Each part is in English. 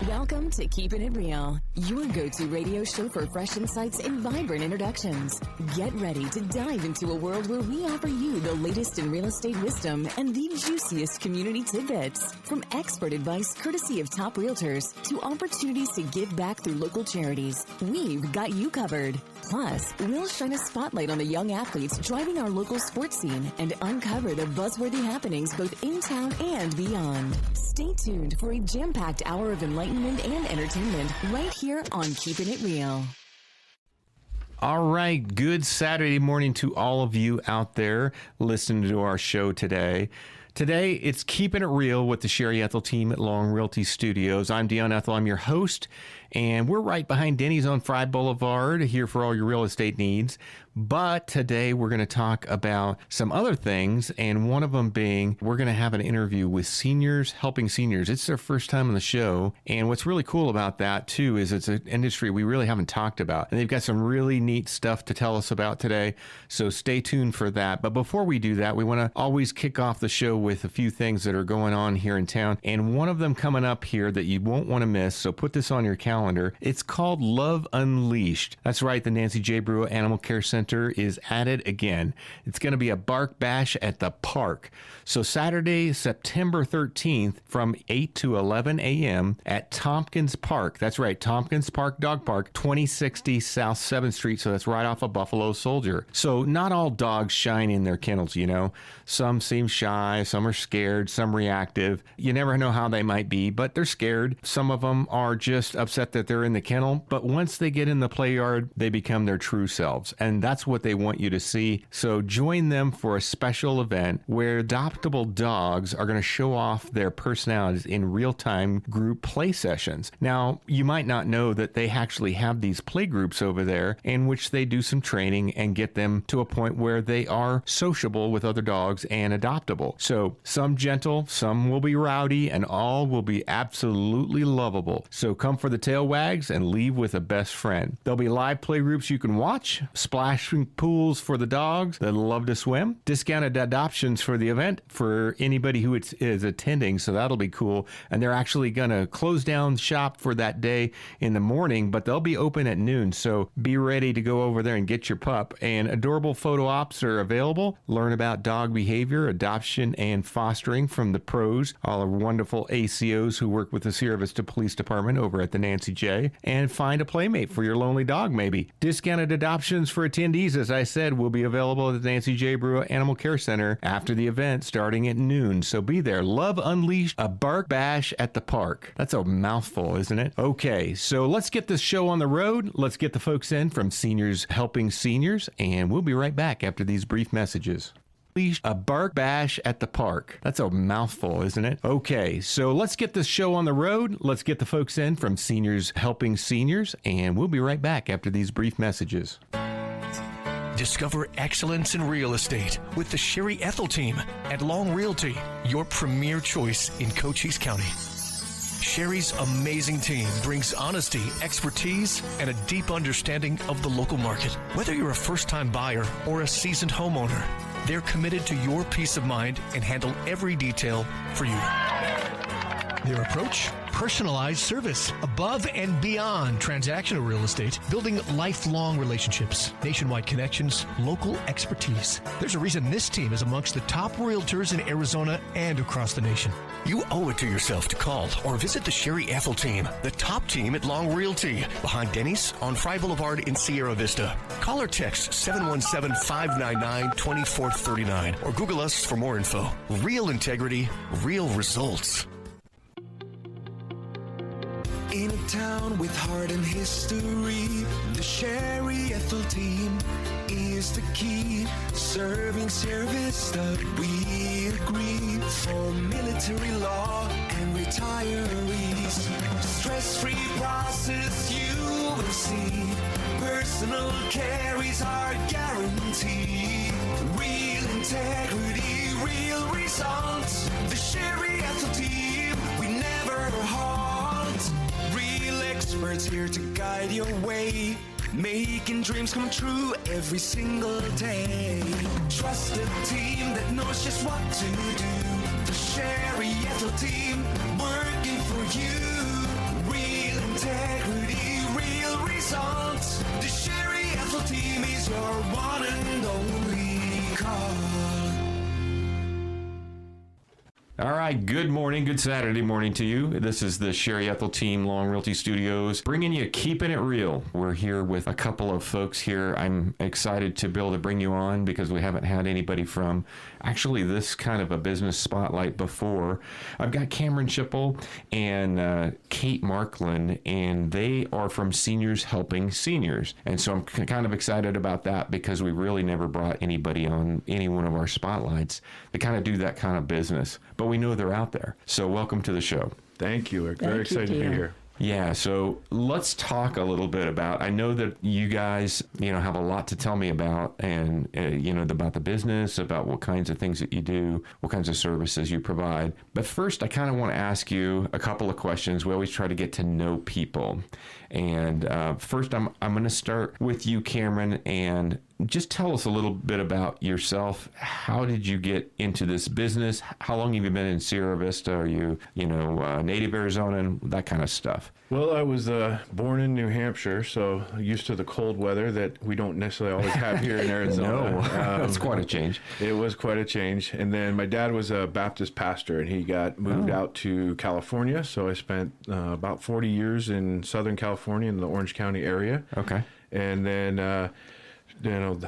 Welcome to Keepin' It Real, your go-to radio show for fresh insights and vibrant introductions. Get ready to dive into a world where we offer you the latest in real estate wisdom and the juiciest community tidbits. From expert advice courtesy of top realtors to opportunities to give back through local charities, we've got you covered. Plus, we'll shine a spotlight on the young athletes driving our local sports scene and uncover the buzzworthy happenings both in town and beyond. Stay tuned for a jam-packed hour of enlightenment and entertainment right here on Keepin' It Real. All right, good Saturday morning to all of you out there listening to our show today. Today, it's Keepin' It Real with the Sherry Ethell Team at Long Realty Studios. I'm Dion Ethell. I'm your host, and we're right behind Denny's on Fry Boulevard here for all your real estate needs. But today, we're going to talk about some other things, and one of them being we're going to have an interview with seniors helping seniors. It's their first time on the show, and what's really cool about that, too, is it's an industry we really haven't talked about, and they've got some really neat stuff to tell us about today, so stay tuned for that. But before we do that, we want to always kick off the show with a few things that are going on here in town, and one of them coming up here that you won't want to miss, so put this on your calendar. It's called Love Unleashed. That's right, the Nancy J. Brewer Animal Care Center is at it again. It's going to be a bark bash at the park. So Saturday, September 13th from 8 to 11 a.m. at Tompkins Park. That's right, Tompkins Park Dog Park, 2060 South 7th Street. So that's right off of Buffalo Soldier. So not all dogs shine in their kennels, you know. Some seem shy, some are scared, some reactive. You never know how they might be, but they're scared. Some of them are just upset that they're in the kennel. But once they get in the play yard, they become their true selves. And that's what they want you to see. So join them for a special event where adoptable dogs are going to show off their personalities in real-time group play sessions. Now, you might not know that they actually have these play groups over there in which they do some training and get them to a point where they are sociable with other dogs and adoptable. So some gentle, some will be rowdy, and all will be absolutely lovable. So come for the tail wags and leave with a best friend. There'll be live play groups you can watch, splashing pools for the dogs that love to swim, discounted adoptions for the event for anybody who is attending, so that'll be cool. And they're actually going to close down shop for that day in the morning, but they'll be open at noon, so be ready to go over there and get your pup. And adorable photo ops are available. Learn about dog behavior, adoption, and fostering from the pros, all our wonderful ACOs who work with the Sierra Vista Police Department over at the Nancy J. And find a playmate for your lonely dog, maybe. Discounted adoptions for attendees, as I said, will be available at the Nancy J. Brewer Animal Care Center after the event starting at noon. So be there. Love Unleashed, a bark bash at the park. That's a mouthful, isn't it? Okay, so let's get this show on the road. Let's get the folks in from Seniors Helping Seniors, and we'll be right back after these brief messages. A bark bash at the park. That's a mouthful, isn't it? Okay, so let's get this show on the road. Let's get the folks in from Seniors Helping Seniors, and we'll be right back after these brief messages. Discover excellence in real estate with the Sherry Ethell Team at Long Realty, your premier choice in Cochise County. Sherry's amazing team brings honesty, expertise, and a deep understanding of the local market. Whether you're a first-time buyer or a seasoned homeowner, they're committed to your peace of mind and handle every detail for you. Their approach? Personalized service, above and beyond transactional real estate, building lifelong relationships, nationwide connections, local expertise. There's a reason this team is amongst the top realtors in Arizona and across the nation. You owe it to yourself to call or visit the Sherry Ethell Team, the top team at Long Realty, behind Denny's on Fry Boulevard in Sierra Vista. Call or text 717-599-2439 or Google us for more info. Real integrity, real results. In a town with heart and history, the Sherry Ethell Team is the key. Serving Sierra Vista, we agree. For military law and retirees, stress-free process you will see. Personal care is our guarantee. Real integrity, real results. The Sherry Ethell Team, we never halt. Real experts here to guide your way, making dreams come true every single day. Trust a team that knows just what to do. The Sherry Ethell Team, working for you. results. The Sherry Ethell Team is your one and only call. All right, good morning, good Saturday morning to you. This is the Sherry Ethell Team, Long Realty Studios, bringing you Keeping It Real. We're here with a couple of folks here. I'm excited to be able to bring you on because we haven't had anybody from actually this kind of a business spotlight before. I've got Cameron Schipul and Kate Markland, and they are from Seniors Helping Seniors. And so I'm kind of excited about that because we really never brought anybody on any one of our spotlights that kind of do that kind of business. But we know they're out there. So welcome to the show. Thank you. We're very excited to be here. Yeah, so let's talk a little bit about, I know that you guys, have a lot to tell me about and, about the business, about what kinds of things that you do, what kinds of services you provide. But first, I kind of want to ask you a couple of questions. We always try to get to know people. And first, I'm going to start with you, Cameron, and just tell us a little bit about yourself. How did you get into this business? How long have you been in Sierra Vista? Are you, native Arizonan, that kind of stuff? Well, I was born in New Hampshire, so used to the cold weather that we don't necessarily always have here in Arizona. No, that's quite a change. It was quite a change. And then my dad was a Baptist pastor, and he got moved out to California. So I spent about 40 years in Southern California in the Orange County area. Okay. And then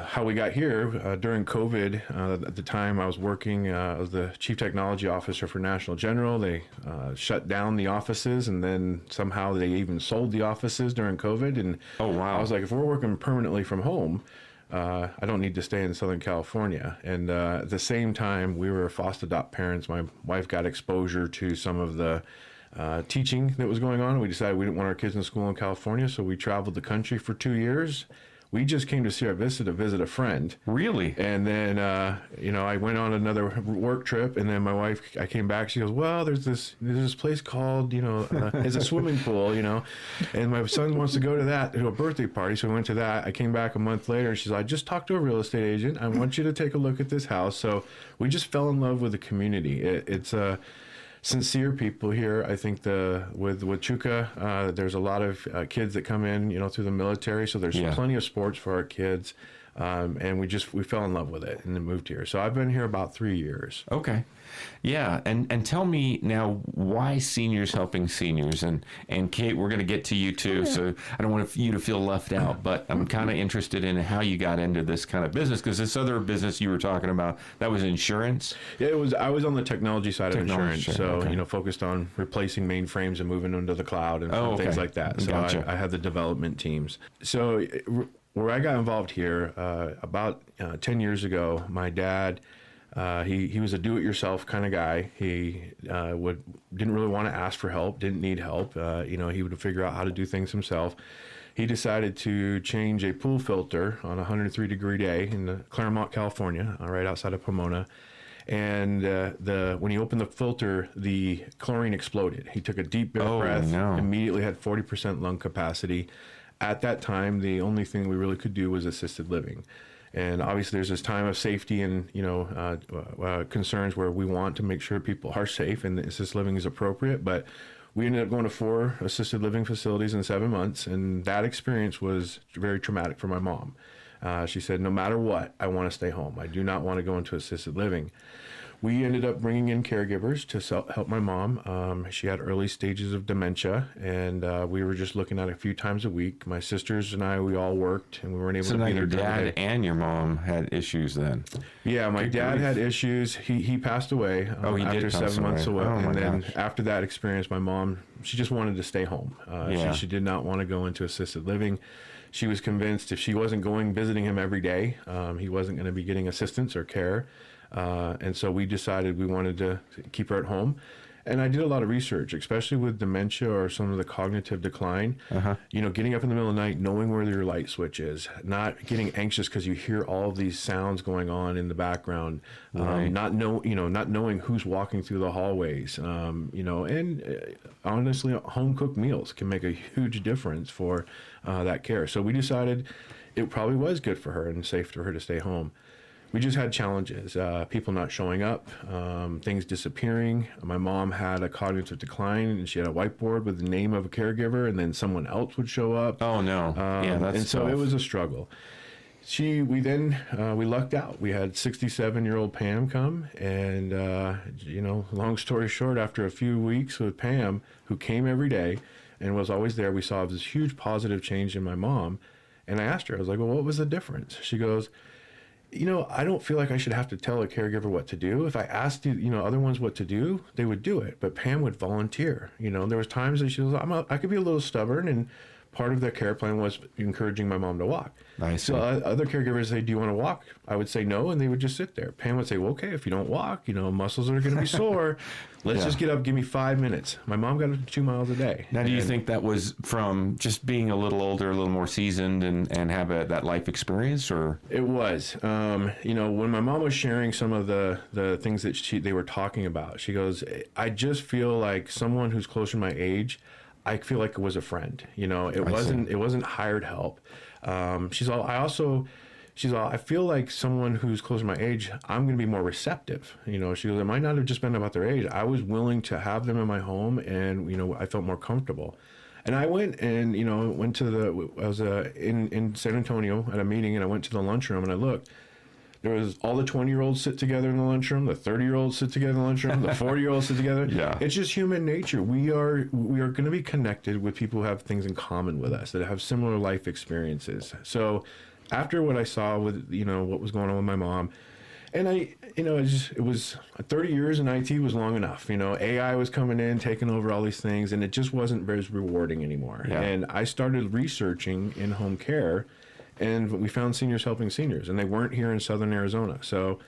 how we got here during COVID. At the time, I was working as the chief technology officer for National General. They shut down the offices, and then somehow they even sold the offices during COVID. And oh wow! I was like, if we're working permanently from home, I don't need to stay in Southern California. And at the same time, we were foster adopt parents. My wife got exposure to some of the teaching that was going on. We decided we didn't want our kids in school in California, so we traveled the country for 2 years. We just came to Sierra Vista to visit a friend. Really? And then, I went on another work trip, and then my wife, I came back. She goes, well, there's this place called, it's a swimming pool, and my son wants to go to that, to a birthday party. So we went to that. I came back a month later, and she's like, I just talked to a real estate agent. I want you to take a look at this house. So we just fell in love with the community. It's sincere people here. I think with Chuka, there's a lot of kids that come in, through the military. So there's plenty of sports for our kids. And we fell in love with it and then moved here. So I've been here about 3 years. Okay. Yeah. And tell me now, why Seniors Helping Seniors? And Kate, we're going to get to you too. So I don't want you to feel left out, but I'm kind of interested in how you got into this kind of business, because this other business you were talking about, that was insurance. Yeah, I was on the technology side of insurance. Sure. So, okay. Focused on replacing mainframes and moving them to the cloud and things like that. So gotcha. I had the development teams. So where I got involved here, about 10 years ago, my dad, he was a do-it-yourself kind of guy. He didn't really want to ask for help, didn't need help. He would figure out how to do things himself. He decided to change a pool filter on a 103-degree day in Claremont, California, right outside of Pomona. And when he opened the filter, the chlorine exploded. He took a deep breath, immediately had 40% lung capacity. At that time, the only thing we really could do was assisted living. And obviously there's this time of safety and, concerns where we want to make sure people are safe and assisted living is appropriate. But we ended up going to 4 assisted living facilities in 7 months. And that experience was very traumatic for my mom. She said, no matter what, I want to stay home. I do not want to go into assisted living. We ended up bringing in caregivers to help my mom. She had early stages of dementia, and we were just looking at it a few times a week. My sisters and I, we all worked, and we weren't able to be there. So now your dad and your mom had issues then? Yeah, my dad had issues. He passed away after 7 months away. And then after that experience, my mom, she just wanted to stay home. She did not want to go into assisted living. She was convinced if she wasn't visiting him every day, he wasn't going to be getting assistance or care. And so we decided we wanted to keep her at home. And I did a lot of research, especially with dementia or some of the cognitive decline. Getting up in the middle of the night, knowing where your light switch is, not getting anxious because you hear all of these sounds going on in the background, not knowing who's walking through the hallways, and honestly, home cooked meals can make a huge difference for that care. So we decided it probably was good for her and safe for her to stay home. we just had challenges, people not showing up, things disappearing. My mom had a cognitive decline, and she had a whiteboard with the name of a caregiver, and then someone else would show up. Oh, no. Yeah, that's and so tough. it was a struggle. We lucked out. We had 67-year-old Pam come, and, long story short, after a few weeks with Pam, who came every day and was always there, we saw this huge positive change in my mom. And I asked her, I was like, well, what was the difference? She goes, I don't feel like I should have to tell a caregiver what to do. If I asked other ones what to do, they would do it. But Pam would volunteer. There was times that she was, I could be a little stubborn, and part of the care plan was encouraging my mom to walk. Nice. So other caregivers say, do you want to walk? I would say no, and they would just sit there. Pam would say, well, okay, if you don't walk, muscles are going to be sore. Let's just get up, give me 5 minutes. My mom got up 2 miles a day. Now, do you think that was from just being a little older, a little more seasoned, and have that life experience, or? It was. When my mom was sharing some of the things that they were talking about, she goes, I just feel like someone who's close to my age, I feel like it was a friend. It wasn't hired help. I feel like someone who's close to my age, I'm going to be more receptive. She goes, it might not have just been about their age. I was willing to have them in my home, and, I felt more comfortable. And I went and, I was in San Antonio at a meeting, and I went to the lunchroom, and I looked. There was all the 20-year-olds sit together in the lunchroom, the 30-year-olds sit together in the lunchroom, the 40-year-olds sit together. Yeah. It's just human nature. We are going to be connected with people who have things in common with us, that have similar life experiences. So after what I saw with, what was going on with my mom, and it was 30 years in IT was long enough. AI was coming in, taking over all these things, and it just wasn't very rewarding anymore. Yeah. And I started researching in-home care, and we found Seniors Helping Seniors, and they weren't here in Southern Arizona. So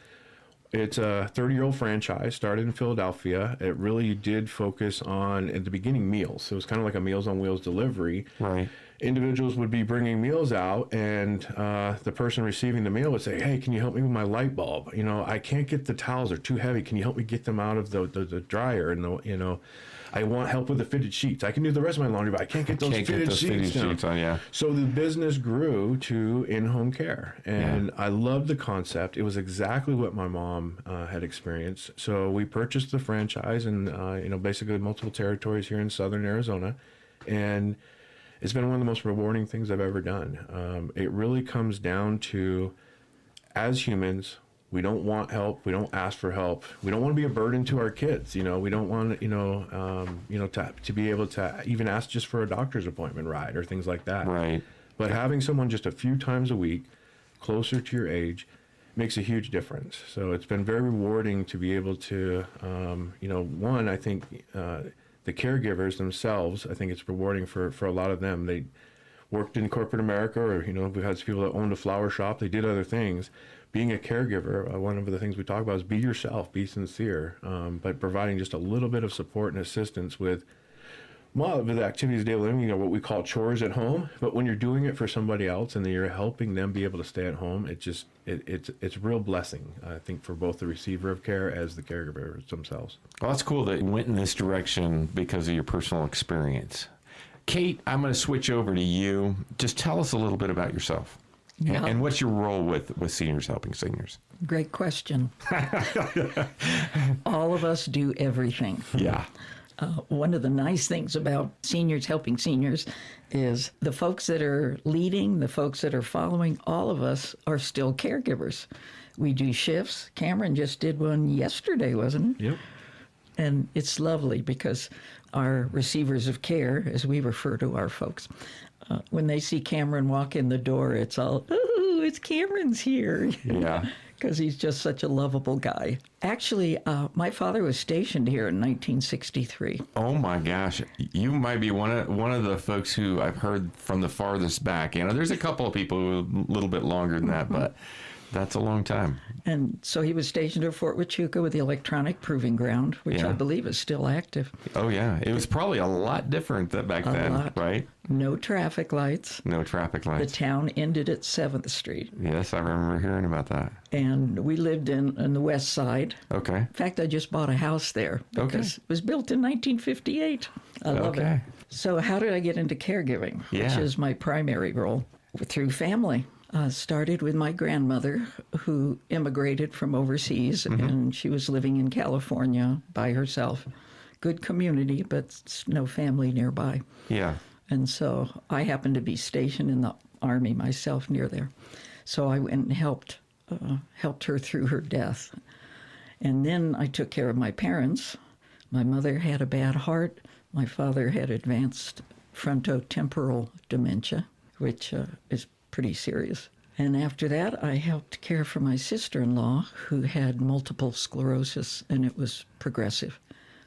it's a 30-year-old franchise, started in Philadelphia. It really did focus on, at the beginning, meals. So it was kind of like a Meals on Wheels delivery. Right. Individuals would be bringing meals out, and the person receiving the meal would say, hey, can you help me with my light bulb? I can't get the towels, they're too heavy. Can you help me get them out of the dryer? And I want help with the fitted sheets. I can do the rest of my laundry, but I can't get those fitted sheets on, yeah. So the business grew to in-home care, and I loved the concept. It was exactly what my mom had experienced. So we purchased the franchise, and basically multiple territories here in Southern Arizona, and it's been one of the most rewarding things I've ever done. It really comes down to, as humans, we don't want help. We don't ask for help. We don't want to be a burden to our kids. We don't want, to be able to even ask just for a doctor's appointment ride or things like that. Right. But having someone just a few times a week, closer to your age, makes a huge difference. So it's been very rewarding to be able to, one, I think the caregivers themselves, I think it's rewarding for a lot of them. They worked in corporate America, or, we've had people that owned a flower shop. They did other things. Being a caregiver, one of the things we talk about is be yourself, be sincere, but providing just a little bit of support and assistance with the activities of daily living, what we call chores at home. But when you're doing it for somebody else and you're helping them be able to stay at home, it's a real blessing, I think, for both the receiver of care as the caregivers themselves. Well, that's cool that you went in this direction because of your personal experience. Kate, I'm going to switch over to you. Just tell us a little bit about yourself. Yeah. And what's your role with Seniors Helping Seniors? Great question. All of us do everything. Yeah. One of the nice things about Seniors Helping Seniors is the folks that are leading, the folks that are following, all of us are still caregivers. We do shifts. Cameron just did one yesterday, wasn't it? Yep. And it's lovely because our receivers of care, as we refer to our folks, when they see Cameron walk in the door, it's all, oh, it's Cameron's here. Yeah. Because he's just such a lovable guy. Actually, my father was stationed here in 1963. Oh my gosh, you might be one of the folks who I've heard from the farthest back. There's a couple of people who are a little bit longer than that, but that's a long time. And so he was stationed at Fort Huachuca with the electronic proving ground, which I believe is still active. Oh yeah, it was probably a lot different back then, right? No traffic lights. No traffic lights. The town ended at 7th Street. Yes, I remember hearing about that. And we lived in the west side. Okay. In fact, I just bought a house there because it was built in 1958. I love it. So how did I get into caregiving, which is my primary role? Through family. Started with my grandmother, who immigrated from overseas, and she was living in California by herself. Good community, but no family nearby. Yeah. And so I happened to be stationed in the Army myself near there. So I went and helped her through her death. And then I took care of my parents. My mother had a bad heart. My father had advanced frontotemporal dementia, which is pretty serious. And after that, I helped care for my sister-in-law, who had multiple sclerosis, and it was progressive.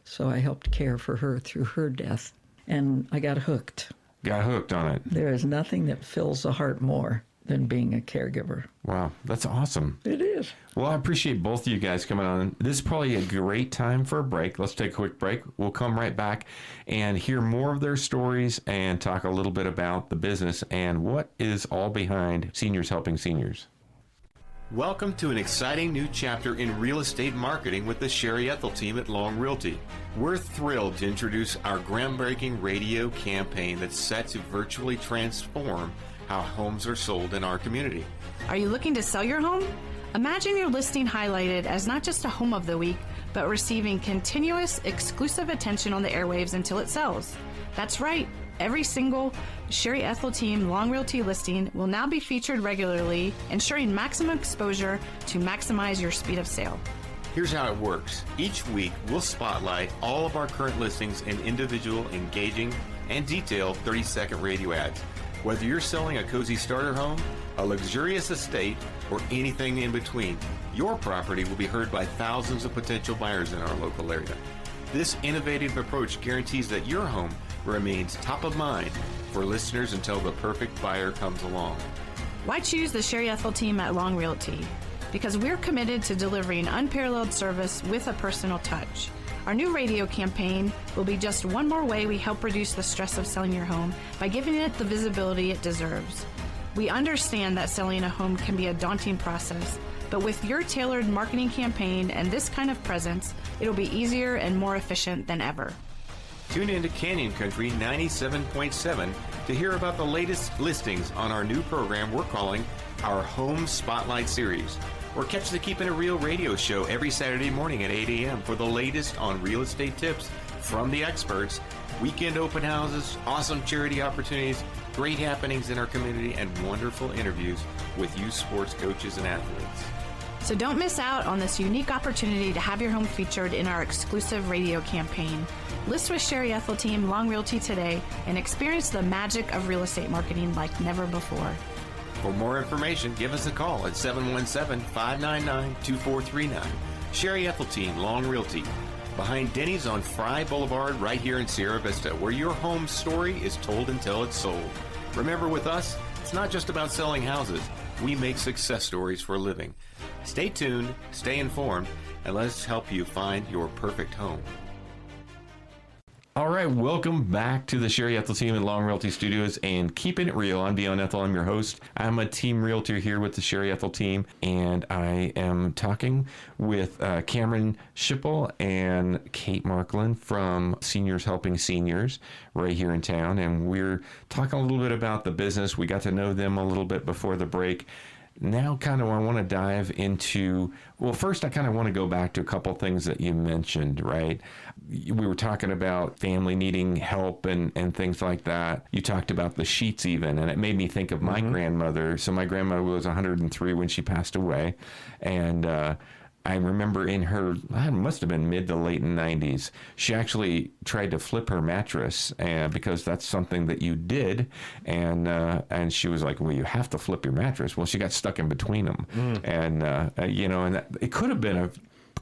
So I helped care for her through her death. And I got hooked. Got hooked on it. There is nothing that fills the heart more than being a caregiver. Wow, that's awesome. It is. Well, I appreciate both of you guys coming on. This is probably a great time for a break. Let's take a quick break. We'll come right back and hear more of their stories and talk a little bit about the business and what is all behind Seniors Helping Seniors. Welcome to an exciting new chapter in real estate marketing with the Sherry Ethell Team at Long Realty. We're thrilled to introduce our groundbreaking radio campaign that's set to virtually transform how homes are sold in our community. Are you looking to sell your home? Imagine your listing highlighted as not just a home of the week, but receiving continuous, exclusive attention on the airwaves until it sells. That's right. Every single Sherry Ethell Team Long Realty listing will now be featured regularly, ensuring maximum exposure to maximize your speed of sale. Here's how it works. Each week, we'll spotlight all of our current listings in individual, engaging, and detailed 30-second radio ads. Whether you're selling a cozy starter home, a luxurious estate, or anything in between, your property will be heard by thousands of potential buyers in our local area. This innovative approach guarantees that your home remains top of mind for listeners until the perfect buyer comes along. Why choose the Sherry Ethell Team at Long Realty? Because we're committed to delivering unparalleled service with a personal touch. Our new radio campaign will be just one more way we help reduce the stress of selling your home by giving it the visibility it deserves. We understand that selling a home can be a daunting process, but with your tailored marketing campaign and this kind of presence, it'll be easier and more efficient than ever. Tune in to Canyon Country 97.7 to hear about the latest listings on our new program we're calling our Home Spotlight Series. Or catch the Keepin' It Real radio show every Saturday morning at 8 a.m. for the latest on real estate tips from the experts, weekend open houses, awesome charity opportunities, great happenings in our community, and wonderful interviews with youth sports coaches and athletes. So don't miss out on this unique opportunity to have your home featured in our exclusive radio campaign. List with Sherry Ethell Team Long Realty today and experience the magic of real estate marketing like never before. For more information, give us a call at 717-599-2439. Sherry Ethell Team Long Realty, behind Denny's on Fry Boulevard right here in Sierra Vista, where your home story is told until it's sold. Remember, with us, it's not just about selling houses. We make success stories for a living. Stay tuned, stay informed, and let's help you find your perfect home. All right, welcome back to the Sherry Ethell Team at Long Realty Studios and Keepin' It Real. I'm Dion Ethell. I'm your host. I'm a team realtor here with the Sherry Ethell Team, and I am talking with Cameron Schipul and Kate Markland from Seniors Helping Seniors right here in town, and we're talking a little bit about the business. We got to know them a little bit before the break. Now, kind of, I want to dive into, well, first, I kind of want to go back to a couple things that you mentioned, right? We were talking about family needing help and things like that. You talked about the sheets even, and it made me think of my grandmother. So my grandmother was 103 when she passed away, and I remember in her, it must have been mid to late 90s, she actually tried to flip her mattress because that's something that you did. And she was like, well, you have to flip your mattress. Well, she got stuck in between them. And, it could have been a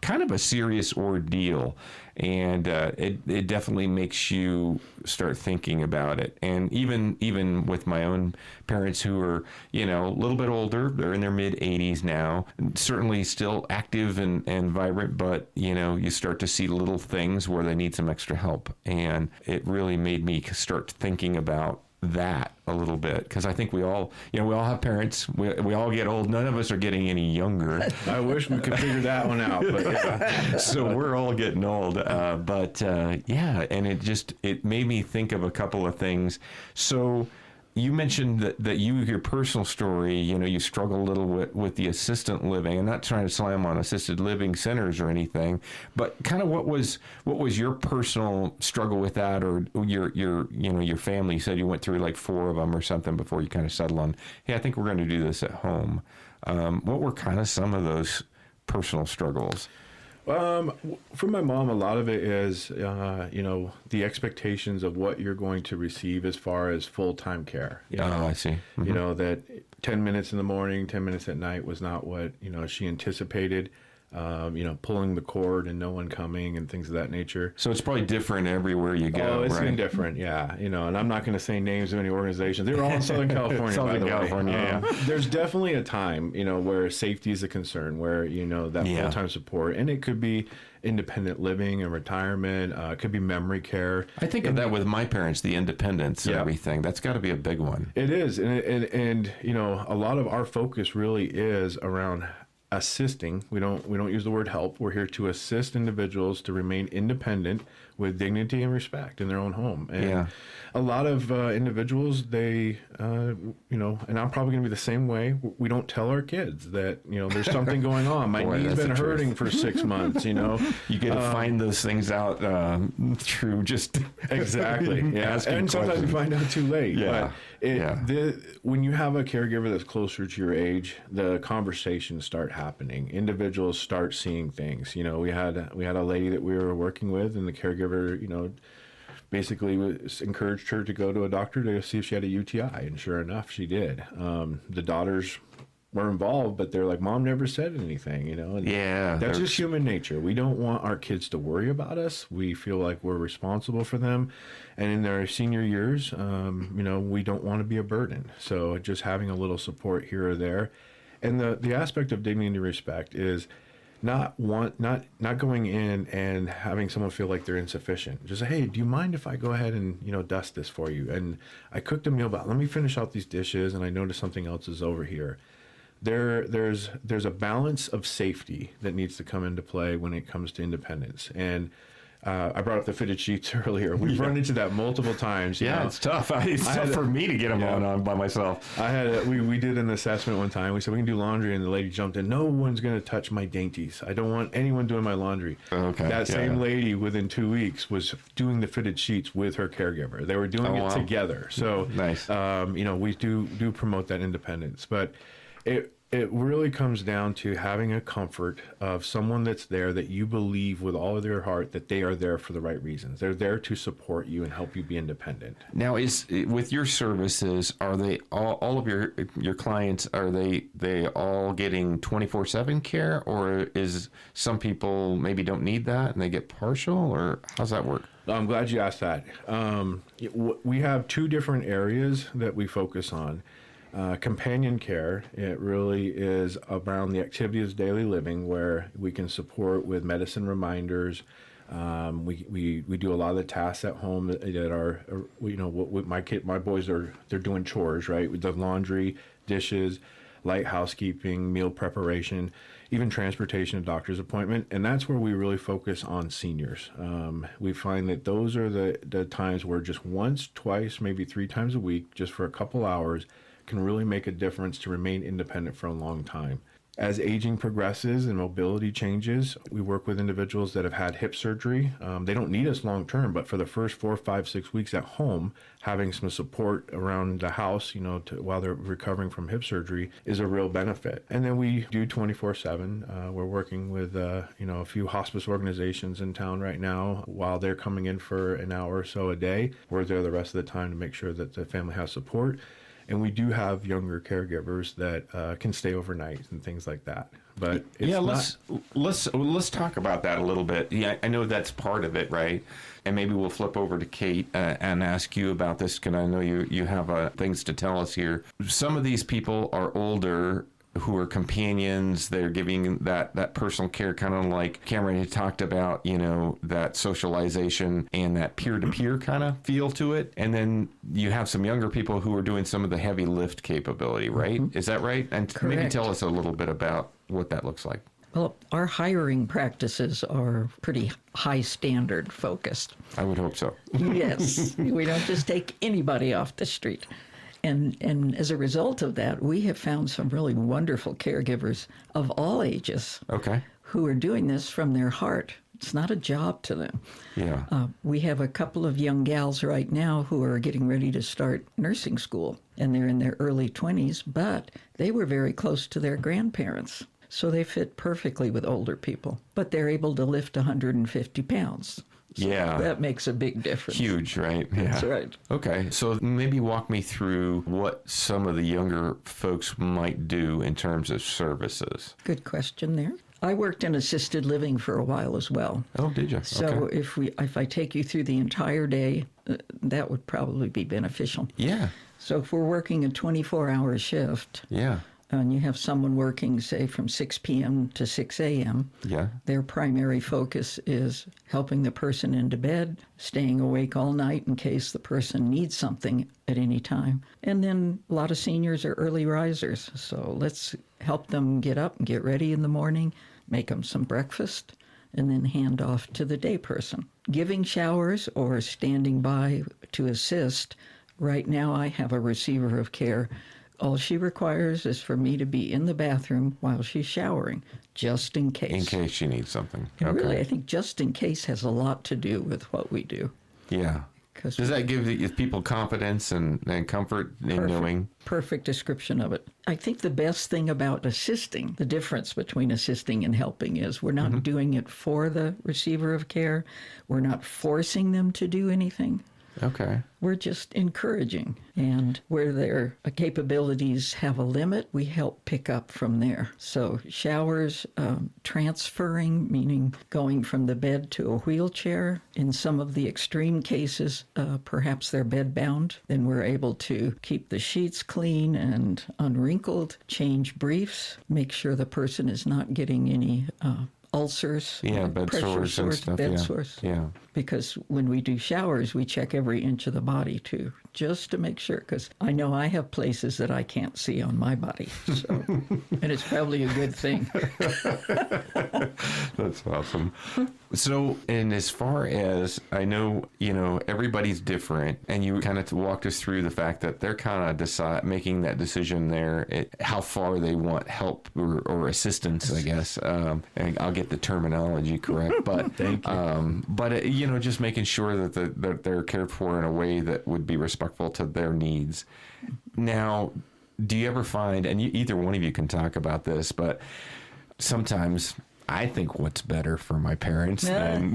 kind of a serious ordeal. And it definitely makes you start thinking about it. And even with my own parents who are, a little bit older, they're in their mid-80s now, certainly still active and vibrant, but, you start to see little things where they need some extra help. And it really made me start thinking about that a little bit, because I think we all have parents. We all get old. None of us are getting any younger. I wish we could figure that one out, but yeah. So we're all getting old. And it made me think of a couple of things. So you mentioned that your personal story, you struggle a little with the assisted living. I'm not trying to slam on assisted living centers or anything, but kind of what was your personal struggle with that, or your family? You said you went through like 4 of them or something before you kind of settled on, hey, I think we're going to do this at home. What were kind of some of those personal struggles? For my mom, a lot of it is, the expectations of what you're going to receive as far as full-time care. I see. Mm-hmm. That 10 minutes in the morning, 10 minutes at night was not what, she anticipated. Pulling the cord and no one coming and things of that nature. So it's probably different everywhere you go. Oh, it's right? been different, yeah. And I'm not going to say names of any organizations. They were all in Southern California, by the way. There's definitely a time, where safety is a concern, where, that full-time support. And it could be independent living and retirement. It could be memory care. I think of that with my parents, the independence and everything. That's got to be a big one. It is. And a lot of our focus really is around assisting. We don't use the word help. We're here to assist individuals to remain independent with dignity and respect in their own home. And a lot of individuals, they, and I'm probably going to be the same way. We don't tell our kids that, there's something going on. My knee's been hurting for 6 months, You get to find those things out through just exactly. Yeah. And sometimes you find out too late. Yeah. But when you have a caregiver that's closer to your age, the conversations start happening. Individuals start seeing things. We had a lady that we were working with, and the caregiver, basically encouraged her to go to a doctor to see if she had a UTI, and sure enough, she did. The daughters were involved, but they're like, Mom never said anything, And that's just human nature. We don't want our kids to worry about us. We feel like we're responsible for them, and in their senior years, we don't want to be a burden. So just having a little support here or there, and the aspect of dignity and respect is not going in and having someone feel like they're insufficient. Just say, hey, do you mind if I go ahead and dust this for you? And I cooked a meal, but let me finish out these dishes, and I noticed something else is over here. There's a balance of safety that needs to come into play when it comes to independence. And I brought up the fitted sheets earlier. We've run into that multiple times. It's tough. It's tough for me to get them on by myself. We did an assessment one time. We said we can do laundry, and the lady jumped in. No one's going to touch my dainties. I don't want anyone doing my laundry. Okay. That same lady within 2 weeks was doing the fitted sheets with her caregiver. They were doing it together. So nice. We do promote that independence, but it really comes down to having a comfort of someone that's there that you believe with all of their heart that they are there for the right reasons. They're there to support you and help you be independent. Now, with your services, are they all of your clients, are they all getting 24/7 care, or is some people maybe don't need that and they get partial, or how's that work? I'm glad you asked that. We have 2 different areas that we focus on. Companion care, it really is around the activities of daily living, where we can support with medicine reminders. We do a lot of the tasks at home that are, my boys they're doing chores, right? With the laundry, dishes, light housekeeping, meal preparation, even transportation to doctor's appointment. And that's where we really focus on seniors. We find that those are the times where just once, twice, maybe 3 times a week, just for a couple hours, can really make a difference to remain independent for a long time. As aging progresses and mobility changes, we work with individuals that have had hip surgery. They don't need us long term, but for the first 4, 5, 6 weeks at home, having some support around the house, while they're recovering from hip surgery, is a real benefit. And then we do 24/7. We're working with a few hospice organizations in town right now. While they're coming in for an hour or so a day, we're there the rest of the time to make sure that the family has support. And we do have younger caregivers that can stay overnight and things like that. But it's let's talk about that a little bit. Yeah, I know that's part of it, right? And maybe we'll flip over to Kate and ask you about this, because I know you have things to tell us here. Some of these people are older, who are companions. They're giving that personal care, kind of like Cameron had talked about, that socialization and that peer-to-peer kind of feel to it. And then you have some younger people who are doing some of the heavy lift capability, right? Mm-hmm. Is that right? And Correct. Maybe tell us a little bit about what that looks like. Well, our hiring practices are pretty high standard focused. I would hope so. Yes. We don't just take anybody off the street. And as a result of that, we have found some really wonderful caregivers of all ages Okay. who are doing this from their heart. It's not a job to them. Yeah. We have a couple of young gals right now who are getting ready to start nursing school, and they're in their early 20s, but they were very close to their grandparents. So they fit perfectly with older people, but they're able to lift 150 pounds. So Yeah. that makes a big difference. Huge, right? Yeah. That's right. Okay, so maybe walk me through what some of the younger folks might do in terms of services. Good question there. I worked in assisted living for a while as well. Oh, did you? So Okay. if I take you through the entire day, that would probably be beneficial. Yeah. So if we're working a 24-hour shift, Yeah. and you have someone working, say, from 6 p.m. to 6 a.m., Yeah. their primary focus is helping the person into bed, staying awake all night in case the person needs something at any time. And then a lot of seniors are early risers, so let's help them get up and get ready in the morning, make them some breakfast, and then hand off to the day person. Giving showers or standing by to assist, right now I have a receiver of care. All she requires is for me to be in the bathroom while she's showering, just in case. In case she needs something. And Okay. really, I think just in case has a lot to do with what we do. Yeah. 'Cause Does that give the people confidence and comfort in knowing? Perfect description of it. I think the best thing about assisting, the difference between assisting and helping is we're not doing it for the receiver of care. We're not forcing them to do anything. Okay. We're just encouraging. And where their capabilities have a limit, we help pick up from there. So showers, transferring, meaning going from the bed to a wheelchair. In some of the extreme cases, perhaps they're bedbound. Then we're able to keep the sheets clean and unwrinkled, change briefs, make sure the person is not getting any ulcers, Yeah, bed pressure sores and stuff. bed Yeah. sores. Yeah. Because when we do showers, we check every inch of the body too, just to make sure. Because I know I have places that I can't see on my body, so and it's probably a good thing. That's awesome. So, and as far as I know, everybody's different, and you kind of walked us through the fact that they're kind of making that decision there, how far they want help or assistance, I guess. And I'll get the terminology correct, but Thank you. just making sure that they're cared for in a way that would be respectful to their needs. Now, do you ever find, and either one of you can talk about this, but sometimes I think what's better for my parents than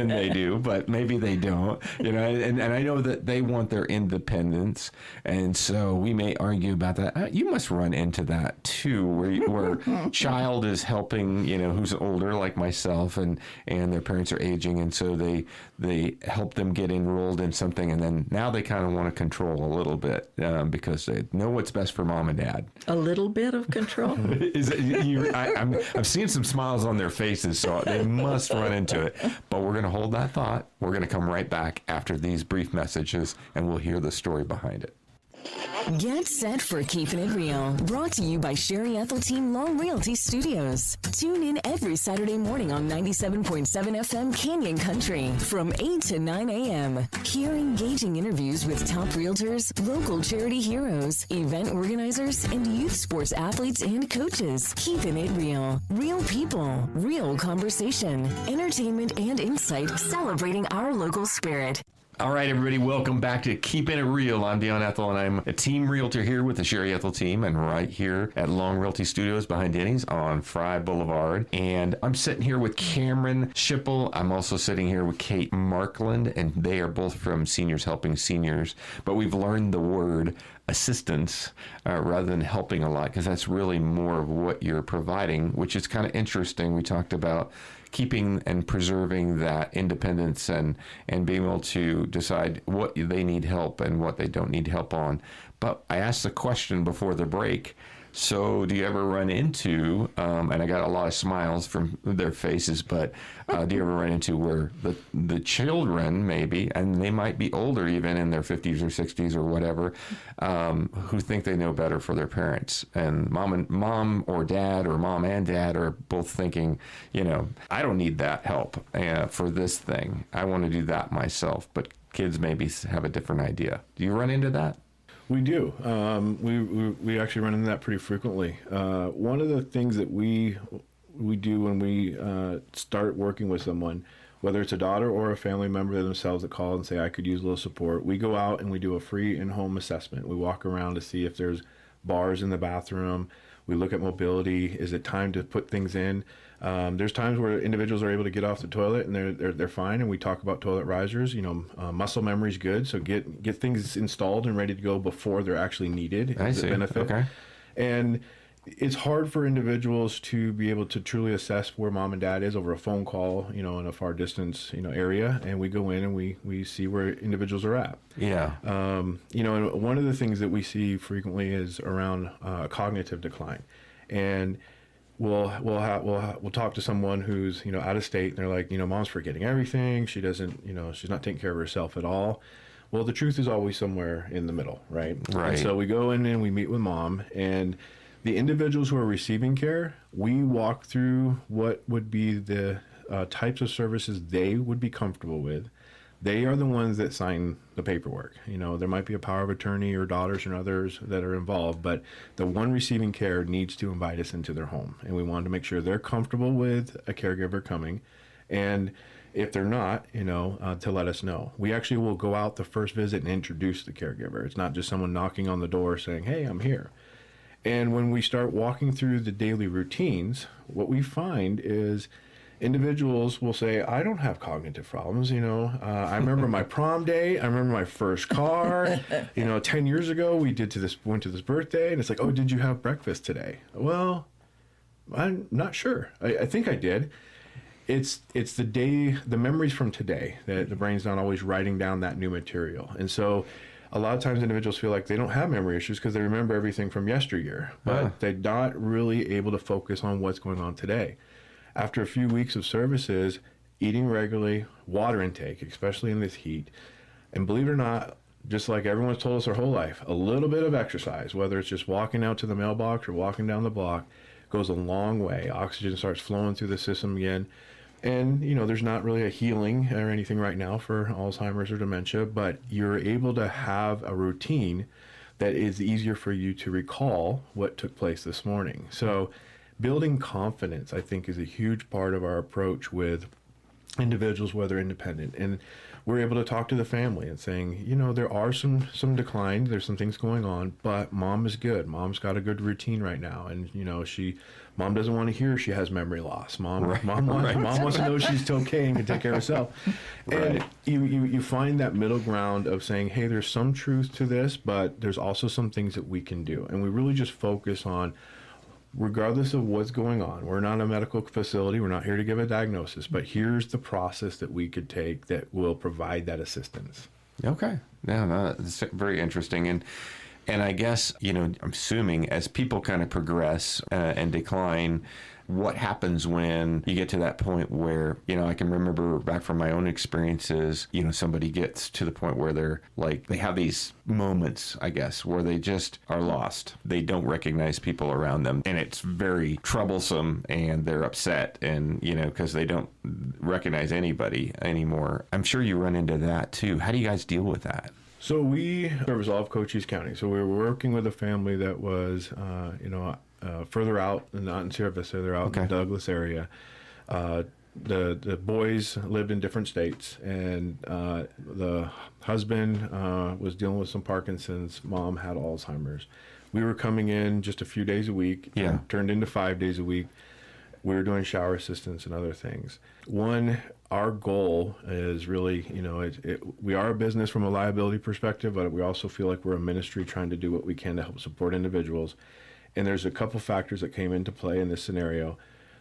they do, but maybe they don't, and I know that they want their independence. And so we may argue about that. You must run into that too, where child is helping, who's older like myself and their parents are aging. And so they help them get enrolled in something. And then now they kind of want to control a little bit because they know what's best for mom and dad. A little bit of control. I'm seeing some smiles on their faces, so they must run into it. But we're going to hold that thought. We're going to come right back after these brief messages, and we'll hear the story behind it. Get set for Keepin' It Real. Brought to you by Sherry Ethell Team Long Realty Studios. Tune in every Saturday morning on 97.7 FM Canyon Country from 8 to 9 a.m. Hear engaging interviews with top realtors, local charity heroes, event organizers, and youth sports athletes and coaches. Keepin' It Real. Real people, real conversation, entertainment and insight celebrating our local spirit. All right, everybody, welcome back to Keepin' It Real. I'm Dion Ethell, and I'm a team realtor here with the Sherry Ethell Team, and right here at Long Realty Studios behind Denny's on Fry Boulevard. And I'm sitting here with Cameron Schipul. I'm also sitting here with Kate Markland, and they are both from Seniors Helping Seniors. But we've learned the word assistance rather than helping a lot, because that's really more of what you're providing, which is kind of interesting. We talked about keeping and preserving that independence and being able to decide what they need help and what they don't need help on. But I asked the question before the break, so do you ever run into, and I got a lot of smiles from their faces, but do you ever run into where the children maybe, and they might be older even in their 50s or 60s or whatever, who think they know better for their parents, and mom or dad or mom and dad are both thinking, I don't need that help for this thing. I want to do that myself, but kids maybe have a different idea. Do you run into that? We do. We actually run into that pretty frequently. One of the things that we do when we start working with someone, whether it's a daughter or a family member themselves that call and say, I could use a little support, we go out and we do a free in-home assessment. We walk around to see if there's bars in the bathroom. We look at mobility. Is it time to put things in? There's times where individuals are able to get off the toilet and they're fine, and we talk about toilet risers. Muscle memory is good, so get things installed and ready to go before they're actually needed. I see. Benefit. Okay. And it's hard for individuals to be able to truly assess where mom and dad is over a phone call, in a far distance, area, and we go in and we see where individuals are at. Yeah. And one of the things that we see frequently is around cognitive decline, and we'll talk to someone who's out of state, and they're like, mom's forgetting everything. She doesn't, she's not taking care of herself at all. Well, the truth is always somewhere in the middle, right? Right. And so we go in and we meet with mom, and the individuals who are receiving care, we walk through what would be the types of services they would be comfortable with. They are the ones that sign the paperwork. There might be a power of attorney or daughters and others that are involved, but the one receiving care needs to invite us into their home. And we want to make sure they're comfortable with a caregiver coming. And if they're not, to let us know. We actually will go out the first visit and introduce the caregiver. It's not just someone knocking on the door saying, hey, I'm here. And when we start walking through the daily routines, what we find is individuals will say, I don't have cognitive problems. I remember my prom day. I remember my first car. 10 years ago, we went to this birthday, and it's like, oh, did you have breakfast today? Well, I'm not sure. I think I did. It's the memories from today that the brain's not always writing down that new material. And so a lot of times individuals feel like they don't have memory issues because they remember everything from yesteryear, but they're not really able to focus on what's going on today. After a few weeks of services, eating regularly, water intake, especially in this heat, and believe it or not, just like everyone's told us their whole life, a little bit of exercise, whether it's just walking out to the mailbox or walking down the block, goes a long way. Oxygen starts flowing through the system again. And, there's not really a healing or anything right now for Alzheimer's or dementia, but you're able to have a routine that is easier for you to recall what took place this morning. So building confidence, I think, is a huge part of our approach with individuals, whether independent. And we're able to talk to the family and saying, there are some decline, there's some things going on, but mom is good. Mom's got a good routine right now. And, mom doesn't want to hear she has memory loss. Mom wants to know she's okay and can take care of herself. And you find that middle ground of saying, hey, there's some truth to this, but there's also some things that we can do. And we really just focus on, regardless of what's going on, we're not a medical facility, we're not here to give a diagnosis, but here's the process that we could take that will provide that assistance. Okay. No, that's very interesting. And I guess, I'm assuming as people kind of progress and decline, what happens when you get to that point where, I can remember back from my own experiences, somebody gets to the point where they're like, they have these moments, I guess, where they just are lost. They don't recognize people around them, and it's very troublesome, and they're upset, and, because they don't recognize anybody anymore. I'm sure you run into that too. How do you guys deal with that? So we service all of Cochise County. So we were working with a family that was, further out, not in Sierra Vista, they're out in the Douglas area. The boys lived in different states, and the husband was dealing with some Parkinson's. Mom had Alzheimer's. We were coming in just a few days a week, turned into 5 days a week. We were doing shower assistance and other things. Our goal is really, we are a business from a liability perspective, but we also feel like we're a ministry trying to do what we can to help support individuals. And there's a couple factors that came into play in this scenario.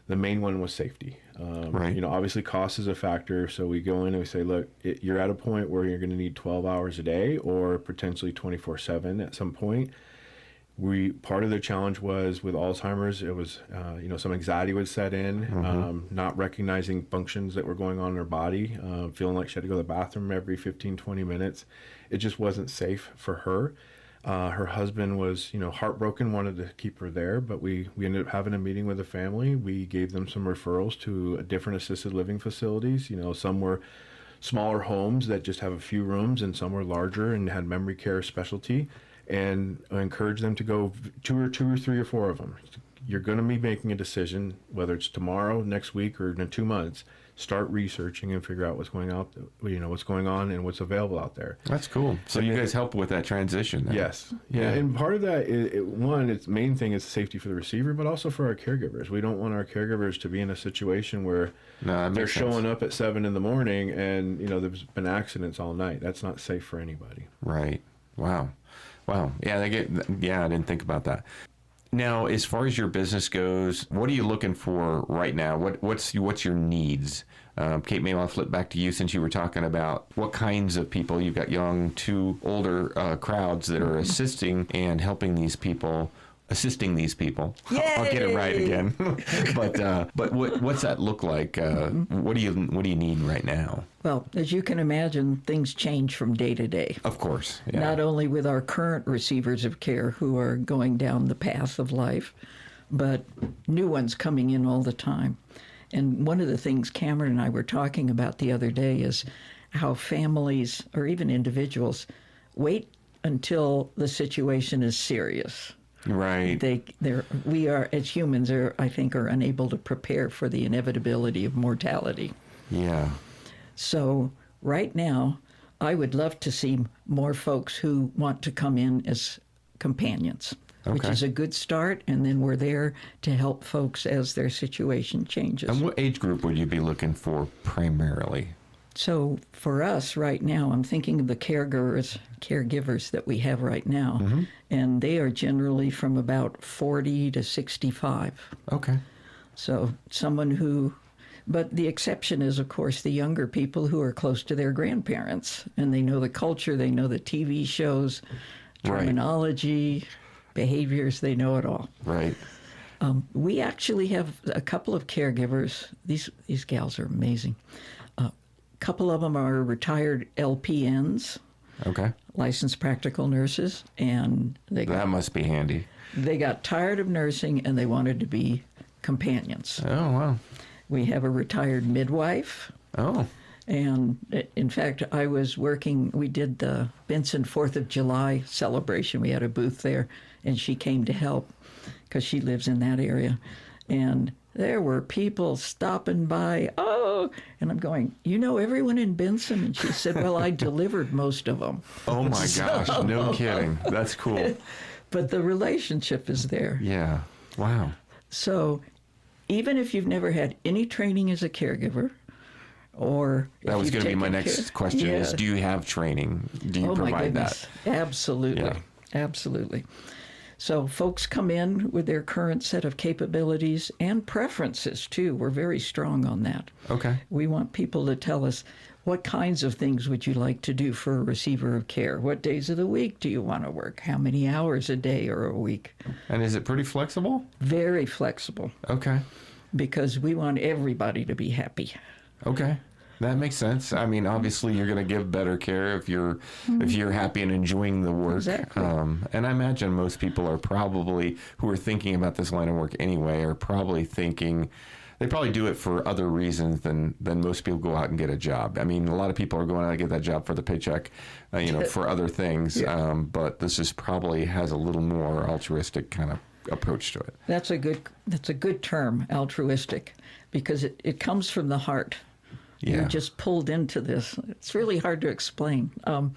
The main one was safety. Obviously cost is a factor. So we go in and we say, look, you're at a point where you're going to need 12 hours a day or potentially 24/7 at some point. Part of the challenge was with Alzheimer's, it was, some anxiety would set in, not recognizing functions that were going on in her body, feeling like she had to go to the bathroom every 15, 20 minutes. It just wasn't safe for her. Her husband was, heartbroken, wanted to keep her there, but we ended up having a meeting with the family. We gave them some referrals to different assisted living facilities. Some were smaller homes that just have a few rooms, and some were larger and had memory care specialty. and encourage them to go two or three or four of them. You're going to be making a decision, whether it's tomorrow, next week, or in 2 months. Start researching and figure out what's going on and what's available out there. That's cool. So you guys help with that transition then. Yes. Yeah. And part of that, its main thing is safety for the receiver, but also for our caregivers. We don't want our caregivers to be in a situation where they're showing up at 7 in the morning and, there's been accidents all night. That's not safe for anybody. Right. Wow. Yeah, I didn't think about that. Now, as far as your business goes, what are you looking for right now? What's your needs? Kate, maybe I'll flip back to you since you were talking about what kinds of people. You've got young to older crowds that are assisting and helping these people. Assisting these people. Yay! I'll get it right again. But what's that look like? What do you need right now? Well, as you can imagine, things change from day to day. Of course. Yeah. Not only with our current receivers of care who are going down the path of life, but new ones coming in all the time. And one of the things Cameron and I were talking about the other day is how families or even individuals wait until the situation is serious. Right. We are, as humans, are unable to prepare for the inevitability of mortality. Yeah. So right now, I would love to see more folks who want to come in as companions, which is a good start. And then we're there to help folks as their situation changes. And what age group would you be looking for primarily? So for us right now, I'm thinking of the caregivers that we have right now, and they are generally from about 40 to 65. Okay. So but the exception is, of course, the younger people who are close to their grandparents, and they know the culture, they know the TV shows, terminology, behaviors, they know it all. Right. We actually have a couple of caregivers. These gals are amazing. Couple of them are retired LPNs, licensed practical nurses, and that must be handy. They got tired of nursing and they wanted to be companions. Oh, wow. We have a retired midwife. Oh. And in fact, we did the Benson 4th of July celebration. We had a booth there, and she came to help because she lives in that area. And there were people stopping by, and I'm going, everyone in Benson? And she said, well, I delivered most of them. Oh, my gosh. No kidding. That's cool. But the relationship is there. Yeah. Wow. So even if you've never had any training as a caregiver, or that was going to be my next question is, do you have training? Do you provide that? Absolutely. Yeah. Absolutely. So folks come in with their current set of capabilities and preferences, too. We're very strong on that. Okay. We want people to tell us, what kinds of things would you like to do for a receiver of care? What days of the week do you want to work? How many hours a day or a week? And is it pretty flexible? Very flexible. Okay. Because we want everybody to be happy. Okay. That makes sense. I mean, obviously, you're going to give better care if you're happy and enjoying the work. Exactly. And I imagine most people who are thinking about this line of work anyway, are probably thinking they probably do it for other reasons than most people go out and get a job. I mean, a lot of people are going out and get that job for the paycheck, for other things. Yeah. But this is probably has a little more altruistic kind of approach to it. That's a good term, altruistic, because it comes from the heart. Yeah. You're just pulled into this. It's really hard to explain.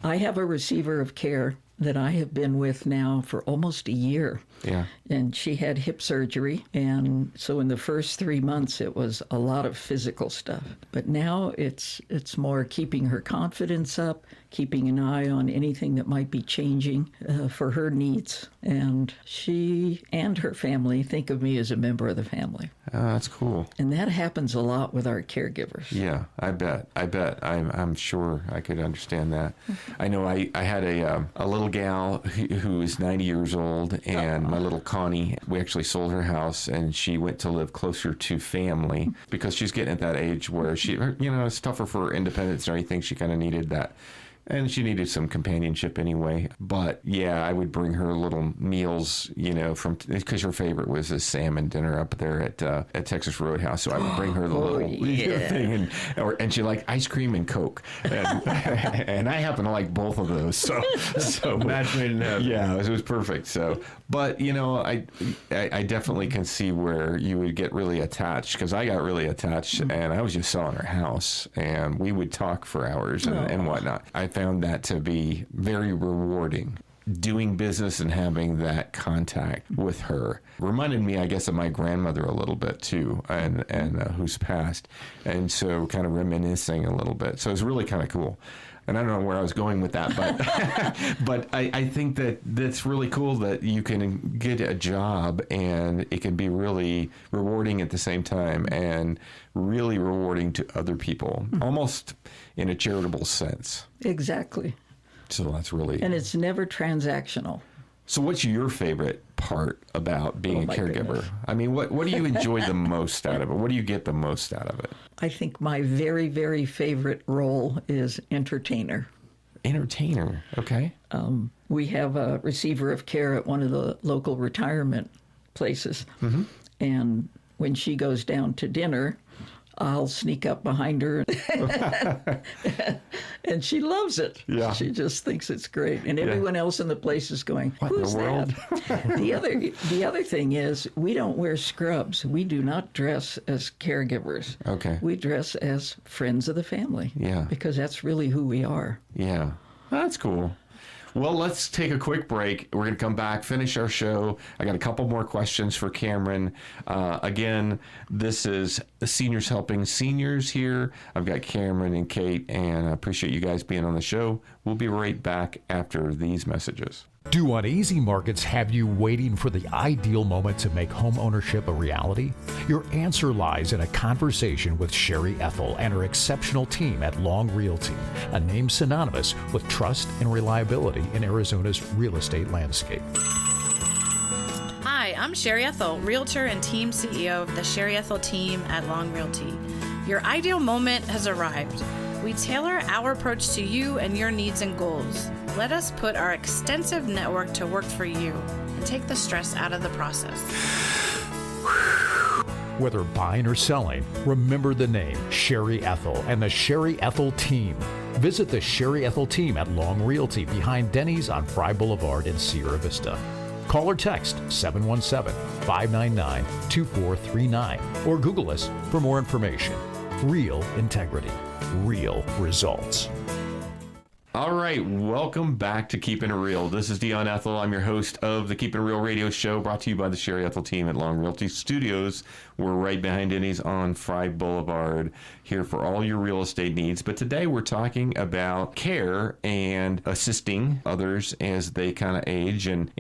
I have a receiver of care that I have been with now for almost a year. Yeah. And she had hip surgery. And so in the first 3 months, it was a lot of physical stuff. But now it's more keeping her confidence up, keeping an eye on anything that might be changing for her needs. And she and her family think of me as a member of the family. Oh, that's cool. And that happens a lot with our caregivers. Yeah, I bet. I'm sure I could understand that. I know I had a little gal who is 90 years old, and my little Connie, we actually sold her house, and she went to live closer to family because she's getting at that age where it's tougher for her independence and everything. She kind of needed that and she needed some companionship anyway. But yeah, I would bring her little meals, because her favorite was a salmon dinner up there at Texas Roadhouse. So I would bring her the little thing, and she liked ice cream and Coke, and I happen to like both of those. So match made in heaven. Yeah, it was perfect. So, but I definitely can see where you would get really attached, because I got really attached, and I was just selling her house, and we would talk for hours and whatnot. I found that to be very rewarding. Doing business and having that contact with her reminded me, I guess, of my grandmother a little bit too, and who's passed, and so kind of reminiscing a little bit. So it's really kind of cool. And I don't know where I was going with that, but but I think that's really cool that you can get a job and it can be really rewarding at the same time, and really rewarding to other people, almost in a charitable sense. Exactly. So that's really... And it's never transactional. So what's your favorite part about being a caregiver? Goodness. I mean, what do you enjoy the most out of it? What do you get the most out of it? I think my very, very favorite role is entertainer. Entertainer, okay. We have a receiver of care at one of the local retirement places. Mm-hmm. And when she goes down to dinner, I'll sneak up behind her, and she loves it. Yeah. She just thinks it's great, and everyone else in the place is going, "Who's world?" that?" The other thing is, we don't wear scrubs. We do not dress as caregivers. Okay. We dress as friends of the family. Yeah. Because that's really who we are. Yeah, that's cool. Well, let's take a quick break. We're going to come back, finish our show. I got a couple more questions for Cameron. Again, this is the Seniors Helping Seniors here. I've got Cameron and Kate, and I appreciate you guys being on the show. We'll be right back after these messages. Do uneasy markets have you waiting for the ideal moment to make home ownership a reality? Your answer lies in a conversation with Sherry Ethell and her exceptional team at Long Realty, a name synonymous with trust and reliability in Arizona's real estate landscape. Hi, I'm Sherry Ethell, Realtor and Team CEO of the Sherry Ethell Team at Long Realty. Your ideal moment has arrived. We tailor our approach to you and your needs and goals. Let us put our extensive network to work for you and take the stress out of the process. Whether buying or selling, remember the name Sherry Ethell and the Sherry Ethell Team. Visit the Sherry Ethell Team at Long Realty behind Denny's on Fry Boulevard in Sierra Vista. Call or text 717-599-2439 or Google us for more information. Real integrity, real results. All right, welcome back to Keepin' It Real. This is Dion Ethell. I'm your host of the Keepin' It Real radio show, brought to you by the Sherry Ethell Team at Long Realty Studios. We're right behind Denny's on Fry Boulevard, here for all your real estate needs. But today we're talking about care and assisting others as they kind of age, and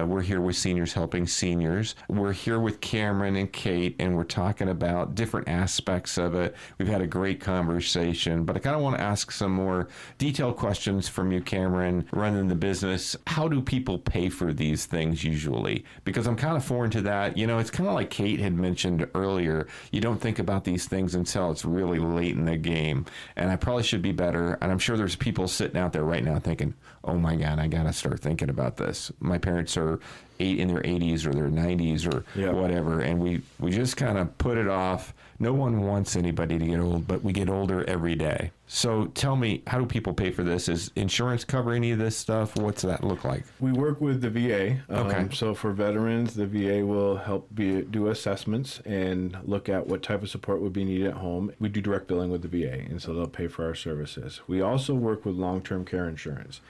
we're here with Seniors Helping Seniors. We're here with Cameron and Kate, and we're talking about different aspects of it. We've had a great conversation, but I kind of want to ask some more detailed questions from you, Cameron, running the business. How do people pay for these things usually? Because I'm kind of foreign to that. It's kind of like Kate had mentioned earlier. You don't think about these things until it's really late in the game. And I probably should be better. And I'm sure there's people sitting out there right now thinking, oh my God, I got to start thinking about this. My parents are in their 80s or their 90s or whatever. And we just kind of put it off. No one wants anybody to get old, but we get older every day. So tell me, how do people pay for this? Is insurance cover any of this stuff? What's that look like? We work with the VA. Okay. So for veterans, the VA will help do assessments and look at what type of support would be needed at home. We do direct billing with the VA, and so they'll pay for our services. We also work with long-term care insurance.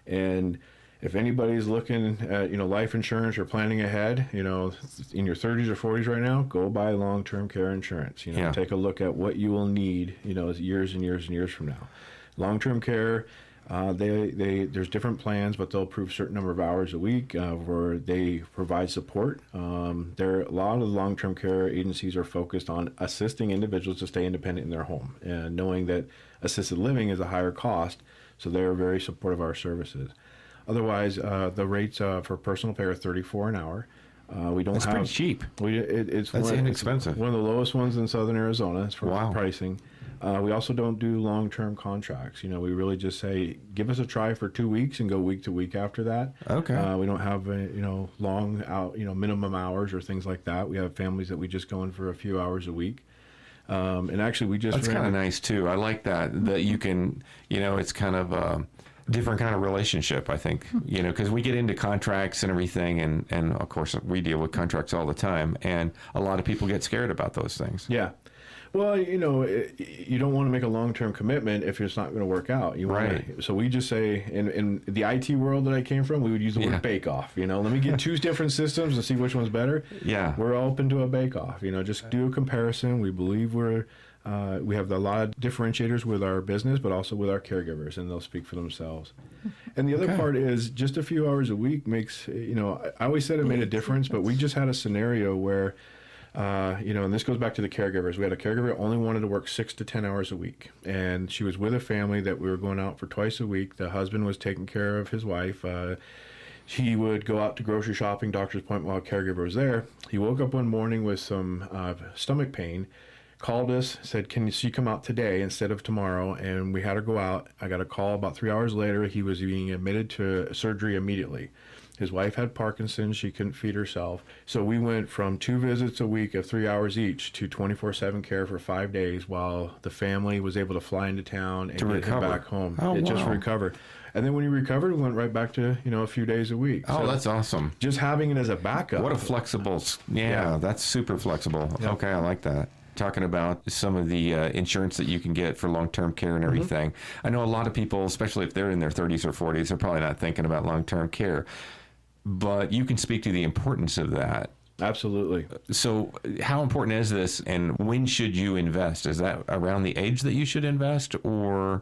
And if anybody's looking at, life insurance or planning ahead, in your 30s or 40s right now, go buy long-term care insurance. Take a look at what you will need, years and years and years from now. Long-term care, there's different plans, but they'll approve a certain number of hours a week where they provide support. A lot of the long-term care agencies are focused on assisting individuals to stay independent in their home, and knowing that assisted living is a higher cost, so they're very supportive of our services. Otherwise, the rates for personal pay are $34 an hour. That's pretty cheap. That's inexpensive. It's one of the lowest ones in southern Arizona as far as pricing. We also don't do long-term contracts. You know, we really just say, give us a try for 2 weeks and go week to week after that. Okay. We don't have, long out, minimum hours or things like that. We have families that we just go in for a few hours a week. And actually, we just... That's kind of nice, too. I like that you can, it's kind of a different kind of relationship, I think, because we get into contracts and everything, and of course, we deal with contracts all the time, and a lot of people get scared about those things. Yeah. Well, you don't want to make a long-term commitment if it's not going to work out. So we just say, in the IT world that I came from, we would use the word bake-off. Let me get 2 different systems and see which one's better. Yeah. We're open to a bake-off. Just do a comparison. We believe we have a lot of differentiators with our business, but also with our caregivers, and they'll speak for themselves. And the other part is just a few hours a week makes, I always said it made a difference, but we just had a scenario where, and this goes back to the caregivers. We had a caregiver that only wanted to work 6 to 10 hours a week. And she was with a family that we were going out for twice a week. The husband was taking care of his wife. He would go out to grocery shopping, doctor's appointment while caregiver was there. He woke up one morning with some stomach pain, called us, said, can she come out today instead of tomorrow? And we had her go out. I got a call about 3 hours later. He was being admitted to surgery immediately. His wife had Parkinson's. She couldn't feed herself. So we went from 2 visits a week of 3 hours each to 24/7 care for 5 days while the family was able to fly into town and get him back home. Just recovered. And then when he recovered, we went right back to, a few days a week. Oh, so that's awesome. Just having it as a backup. What a flexible, that's super flexible. Yep. Okay, I like that. Talking about some of the insurance that you can get for long-term care and everything. I know a lot of people, especially if they're in their 30s or 40s, they're probably not thinking about long-term care. But you can speak to the importance of that. Absolutely. So how important is this, and when should you invest? Is that around the age that you should invest, or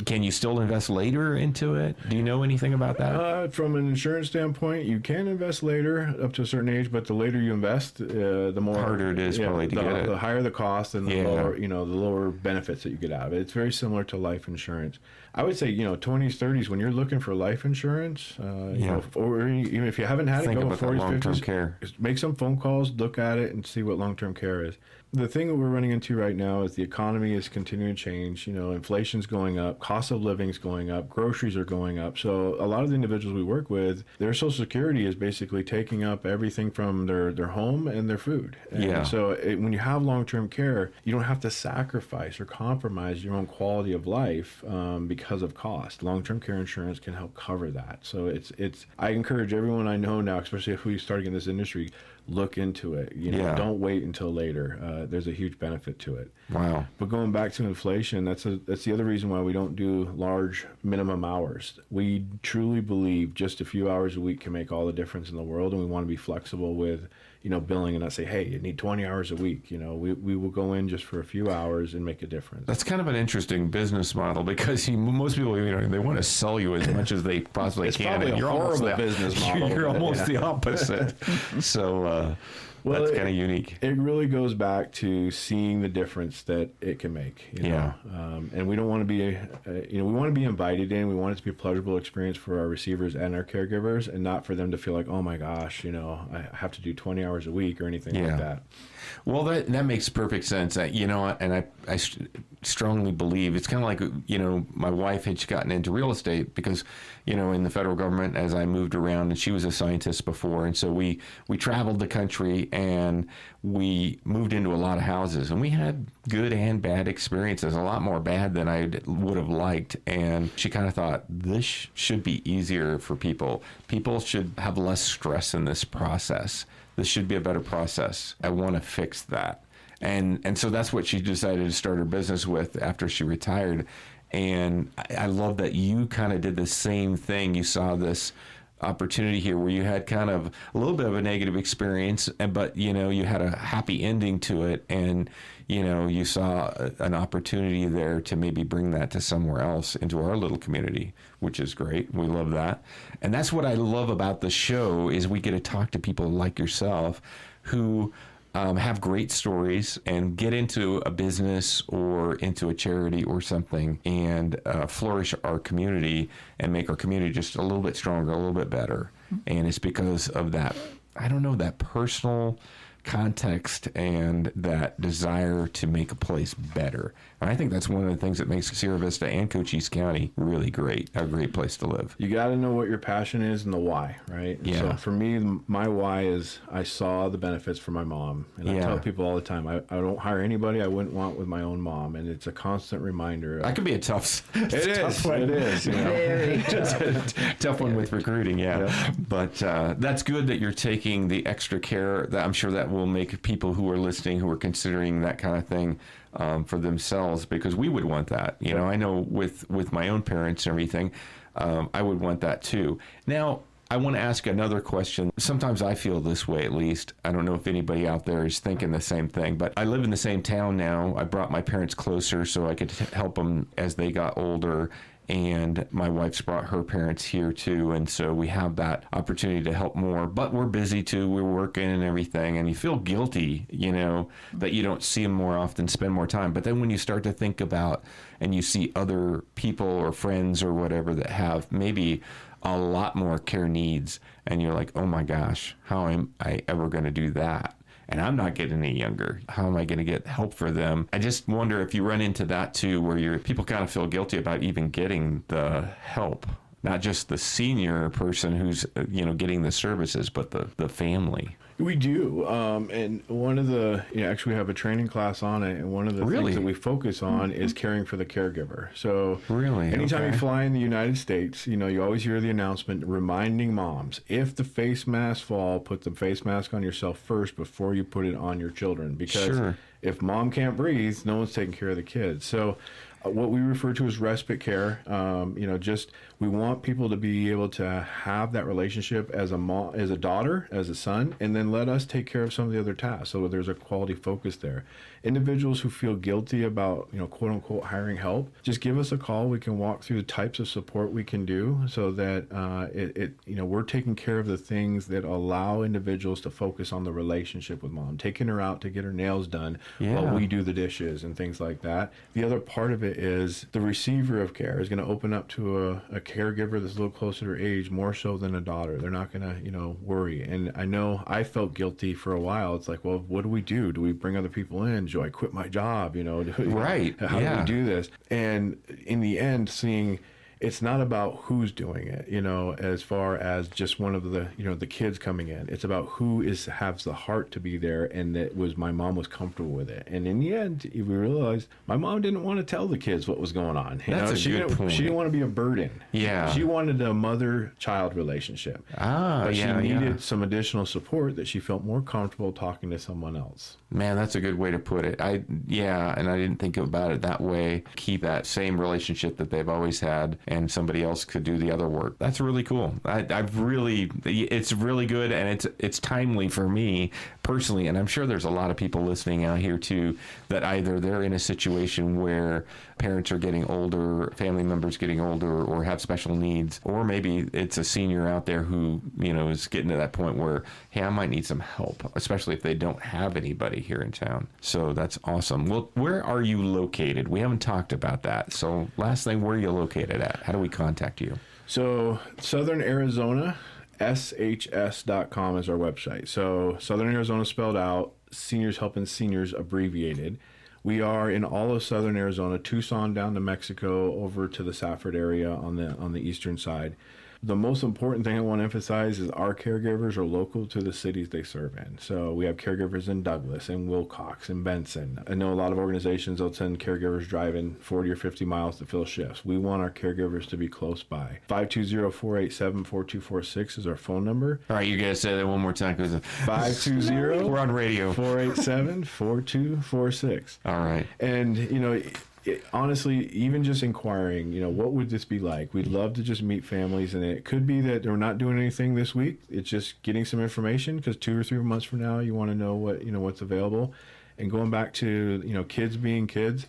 can you still invest later into it? Do you know anything about that? From an insurance standpoint, you can invest later up to a certain age, but the later you invest, the more harder it is probably to get it. The higher the cost and the lower, the lower benefits that you get out of it. It's very similar to life insurance. I would say, 20s, 30s, when you're looking for life insurance, or even if you haven't had Think it, go about 40s, long-term 50s, care. make some phone calls, look at it, and see what long-term care is. The thing that we're running into right now is the economy is continuing to change. Inflation's going up, cost of living's going up, groceries are going up. So a lot of the individuals we work with, their Social Security is basically taking up everything from their home and their food. And so when you have long-term care, you don't have to sacrifice or compromise your own quality of life because of cost. Long-term care insurance can help cover that. So it's. I encourage everyone I know now, especially if we starting in this industry, look into it. Don't wait until later. There's a huge benefit to it. Wow. But going back to inflation, that's the other reason why we don't do large minimum hours. We truly believe just a few hours a week can make all the difference in the world, and we want to be flexible with billing and not say, hey, you need 20 hours a week. We will go in just for a few hours and make a difference. That's kind of an interesting business model because most people, they want to sell you as much as they possibly it's can. Probably a horrible business model. You're almost the opposite. So that's kind of unique. It really goes back to seeing the difference that it can make. And we don't want to be, we want to be invited in. We want it to be a pleasurable experience for our receivers and our caregivers, and not for them to feel like, oh my gosh, I have to do 20 hours a week or anything like that. Well, that makes perfect sense. And I strongly believe it's kind of like, my wife had gotten into real estate because, in the federal government as I moved around, and she was a scientist before. And so we traveled the country and we moved into a lot of houses, and we had good and bad experiences, a lot more bad than I would have liked. And she kind of thought this should be easier for people. People should have less stress in this process. This should be a better process. I want to fix that. And so that's what she decided to start her business with after she retired. And I love that you kind of did the same thing. You saw this opportunity here where you had kind of a little bit of a negative experience, but you had a happy ending to it, and you saw an opportunity there to maybe bring that to somewhere else into our little community, which is great. We love that. And that's what I love about the show is we get to talk to people like yourself who have great stories and get into a business or into a charity or something and flourish our community and make our community just a little bit stronger, a little bit better. And it's because of that, I don't know, that personal context and that desire to make a place better. And I think that's one of the things that makes Sierra Vista and Cochise County really great, a great place to live. You got to know what your passion is and the why, right? Yeah. So for me, my why is I saw the benefits for my mom. And I tell people all the time, I don't hire anybody I wouldn't want with my own mom. And it's a constant reminder. That could be a tough one. It is. You know? Very Tough one with recruiting, yeah. But that's good that you're taking the extra care. That I'm sure that will make people who are listening, who are considering that kind of thing for themselves, because we would want that. You know, I know with my own parents and everything, I would want that too. Now, I want to ask another question. Sometimes I feel this way, at least. I don't know if anybody out there is thinking the same thing, but I live in the same town now. I brought my parents closer so I could help them as they got older. And my wife's brought her parents here too. And so we have that opportunity to help more, but we're busy too. We're working and everything. And you feel guilty, you know, that you don't see them more often, spend more time. But then when you start to think about and you see other people or friends or whatever that have maybe a lot more care needs, and you're like, oh my gosh, how am I ever going to do that? And I'm not getting any younger. How am I going to get help for them? I just wonder if you run into that too, where people kind of feel guilty about even getting the help, not just the senior person who's, you know, getting the services, but the family. We do. And one of the, actually we have a training class on it. And one of the things that we focus on is caring for the caregiver. So anytime you fly in the United States, you always hear the announcement reminding moms, if the face masks fall, put the face mask on yourself first before you put it on your children. Because if mom can't breathe, no one's taking care of the kids. So what we refer to as respite care, we want people to be able to have that relationship as a mom, as a daughter, as a son, and then let us take care of some of the other tasks. So there's a quality focus there. Individuals who feel guilty about, quote unquote, hiring help, just give us a call. We can walk through the types of support we can do so that we're taking care of the things that allow individuals to focus on the relationship with mom, taking her out to get her nails done while we do the dishes and things like that. The other part of it is the receiver of care is going to open up to a caregiver that's a little closer to her age, more so than a daughter. They're not going to, worry. And I know I felt guilty for a while. It's like, well, what do we do? Do we bring other people in? Do I quit my job? How do we do this? And in the end, seeing it's not about who's doing it, as far as just one of the, the kids coming in. It's about who has the heart to be there, and my mom was comfortable with it. And in the end, we realized my mom didn't want to tell the kids what was going on. That's a good point. She didn't want to be a burden. Yeah. She wanted a mother-child relationship. But she needed some additional support that she felt more comfortable talking to someone else. Man, that's a good way to put it. And I didn't think about it that way. Keep that same relationship that they've always had, and somebody else could do the other work. That's really cool. It's really good, and it's timely for me personally, and I'm sure there's a lot of people listening out here too that either they're in a situation where parents are getting older, family members getting older, or have special needs, or maybe it's a senior out there who is getting to that point where, hey, I might need some help, especially if they don't have anybody here in town. So that's awesome. Well, where are you located? We haven't talked about that. So last thing, where are you located at? How do we contact you? So Southern Arizona, shs.com is our website. So Southern Arizona spelled out, Seniors Helping Seniors abbreviated. We are in all of Southern Arizona, Tucson down to Mexico, over to the Safford area on the eastern side. The most important thing I want to emphasize is our caregivers are local to the cities they serve in. So we have caregivers in Douglas and Wilcox and Benson. I know a lot of organizations, they'll send caregivers driving 40 or 50 miles to fill shifts. We want our caregivers to be close by. 520-487-4246 is our phone number. All right, you guys say that one more time. 520 we're on radio. 487-4246. All right. And, honestly, even just inquiring, what would this be like? We'd love to just meet families, and it could be that we're not doing anything this week. It's just getting some information, because 2 or 3 months from now, you want to know what's available. And going back to, kids being kids,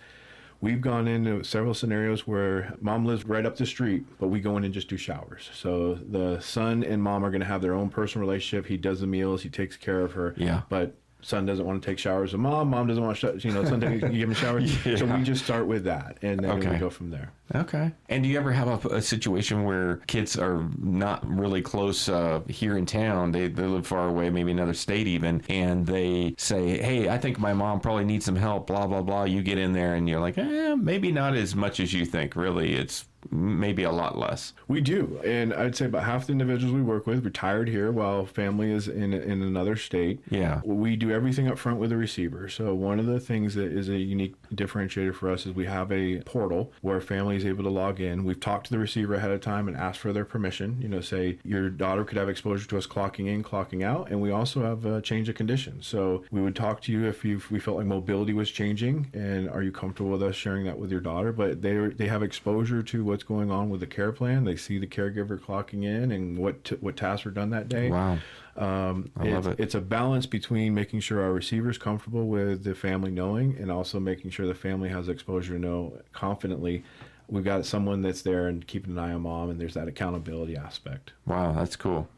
we've gone into several scenarios where mom lives right up the street, but we go in and just do showers. So the son and mom are going to have their own personal relationship. He does the meals, he takes care of her. Yeah. But son doesn't want to take showers with mom doesn't want to, son doesn't give him showers. Yeah. So we just start with that, and then Okay. we go from there. Okay. And do you ever have a situation where kids are not really close here in town? They live far away, maybe another state even, and they say, hey, I think my mom probably needs some help, blah, blah, blah. You get in there and you're like, maybe not as much as you think. Really, it's maybe a lot less. We do, and I'd say about half the individuals we work with retired here while family is in another state. Yeah. We do everything up front with the receiver. So one of the things that is a unique differentiator for us is we have a portal where a family is able to log in. We've talked to the receiver ahead of time and asked for their permission. Say your daughter could have exposure to us clocking in, clocking out, and we also have a change of conditions. So we would talk to you if we felt like mobility was changing, and are you comfortable with us sharing that with your daughter? But they have exposure to what's going on with the care plan. They see the caregiver clocking in and what tasks were done that day. Wow. I love it. It's a balance between making sure our receiver's comfortable with the family knowing, and also making sure the family has exposure to know confidently we've got someone that's there and keeping an eye on mom, and there's that accountability aspect. Wow, that's cool.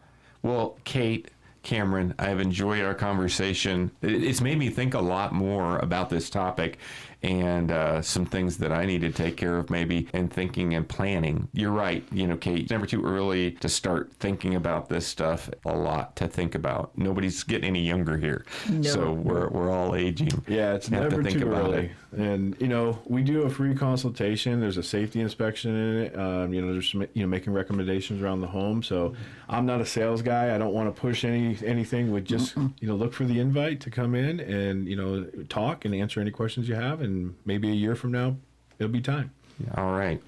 Well, Kate, Cameron, I've enjoyed our conversation. It's made me think a lot more about this topic, and some things that I need to take care of maybe in thinking and planning. You're right, Kate, it's never too early to start thinking about this stuff. A lot to think about. Nobody's getting any younger here. No. So we're all aging. Yeah, it's never too early. And, we do a free consultation. There's a safety inspection in it. There's making recommendations around the home. So I'm not a sales guy. I don't want to push anything. With just, look for the invite to come in and, talk and answer any questions you have. And maybe a year from now, it'll be time. All right.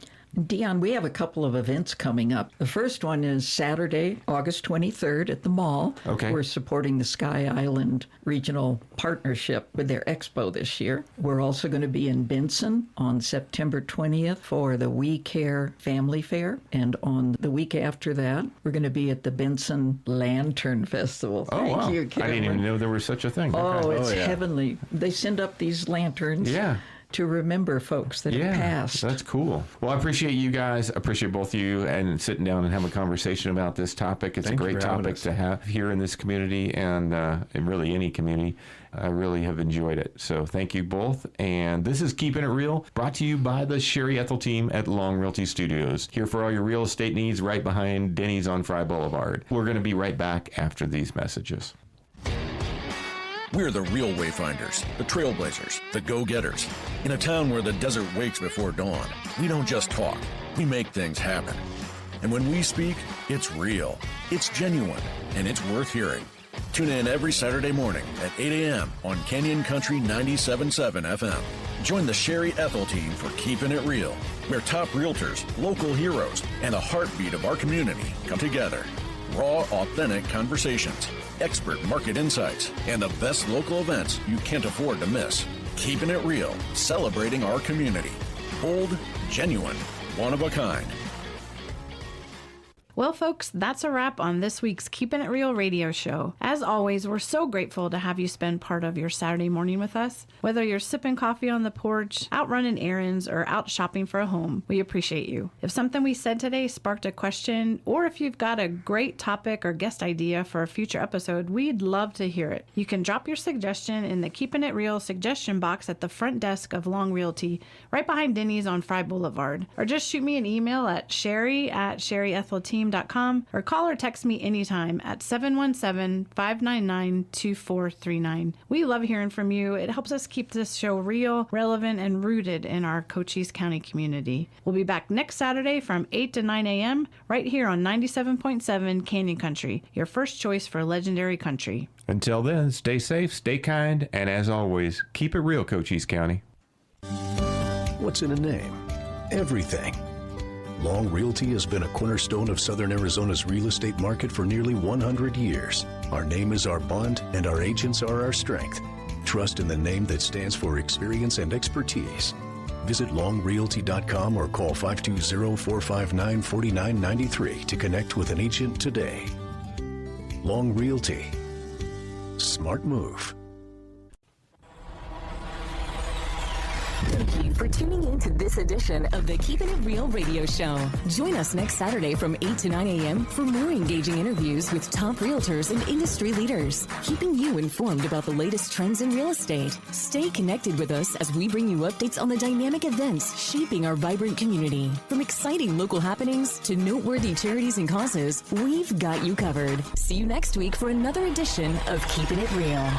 Dion, we have a couple of events coming up. The first one is Saturday, August 23rd at the mall. Okay. We're supporting the Sky Island Regional Partnership with their expo this year. We're also going to be in Benson on September 20th for the We Care Family Fair. And on the week after that, we're going to be at the Benson Lantern Festival. Oh, Thank wow. you, I Cameron. didn't even know there was such a thing. Oh, Okay. it's heavenly. They send up these lanterns. Yeah. To remember folks that have passed. That's cool. Well, I appreciate you guys. I appreciate both of you and sitting down and having a conversation about this topic. It's a great topic to have here in this community and really any community. I really have enjoyed it. So thank you both. And this is Keepin' It Real, brought to you by the Sherry Ethell Team at Long Realty Studios. Here for all your real estate needs right behind Denny's on Fry Boulevard. We're going to be right back after these messages. We're the real wayfinders, the trailblazers, the go-getters. In a town where the desert wakes before dawn, we don't just talk, we make things happen. And when we speak, it's real, it's genuine, and it's worth hearing. Tune in every Saturday morning at 8 a.m. on Canyon Country 97.7 FM. Join the Sherry Ethell Team for Keepin' It Real, where top realtors, local heroes, and the heartbeat of our community come together. Raw, authentic conversations, expert market insights, and the best local events you can't afford to miss. Keeping it real, celebrating our community. Bold, genuine, one of a kind. Well, folks, that's a wrap on this week's Keepin' It Real radio show. As always, we're so grateful to have you spend part of your Saturday morning with us. Whether you're sipping coffee on the porch, out running errands, or out shopping for a home, we appreciate you. If something we said today sparked a question, or if you've got a great topic or guest idea for a future episode, we'd love to hear it. You can drop your suggestion in the Keepin' It Real suggestion box at the front desk of Long Realty, right behind Denny's on Fry Boulevard. Or just shoot me an email at sherry@sherryethelteam.com or call or text me anytime at 717-599-2439. We love hearing from you. It helps us keep this show real, relevant, and rooted in our Cochise County community. We'll be back next Saturday from 8 to 9 a.m. right here on 97.7 Canyon Country, your first choice for legendary country. Until then, stay safe, stay kind, and as always, keep it real, Cochise County. What's in a name? Everything. Long Realty has been a cornerstone of Southern Arizona's real estate market for nearly 100 years. Our name is our bond, and our agents are our strength. Trust in the name that stands for experience and expertise. Visit longrealty.com or call 520-459-4993 to connect with an agent today. Long Realty. Smart move. Thank you for tuning in to this edition of the Keepin' It Real radio show. Join us next Saturday from 8 to 9 a.m. for more engaging interviews with top realtors and industry leaders, keeping you informed about the latest trends in real estate. Stay connected with us as we bring you updates on the dynamic events shaping our vibrant community. From exciting local happenings to noteworthy charities and causes, we've got you covered. See you next week for another edition of Keepin' It Real.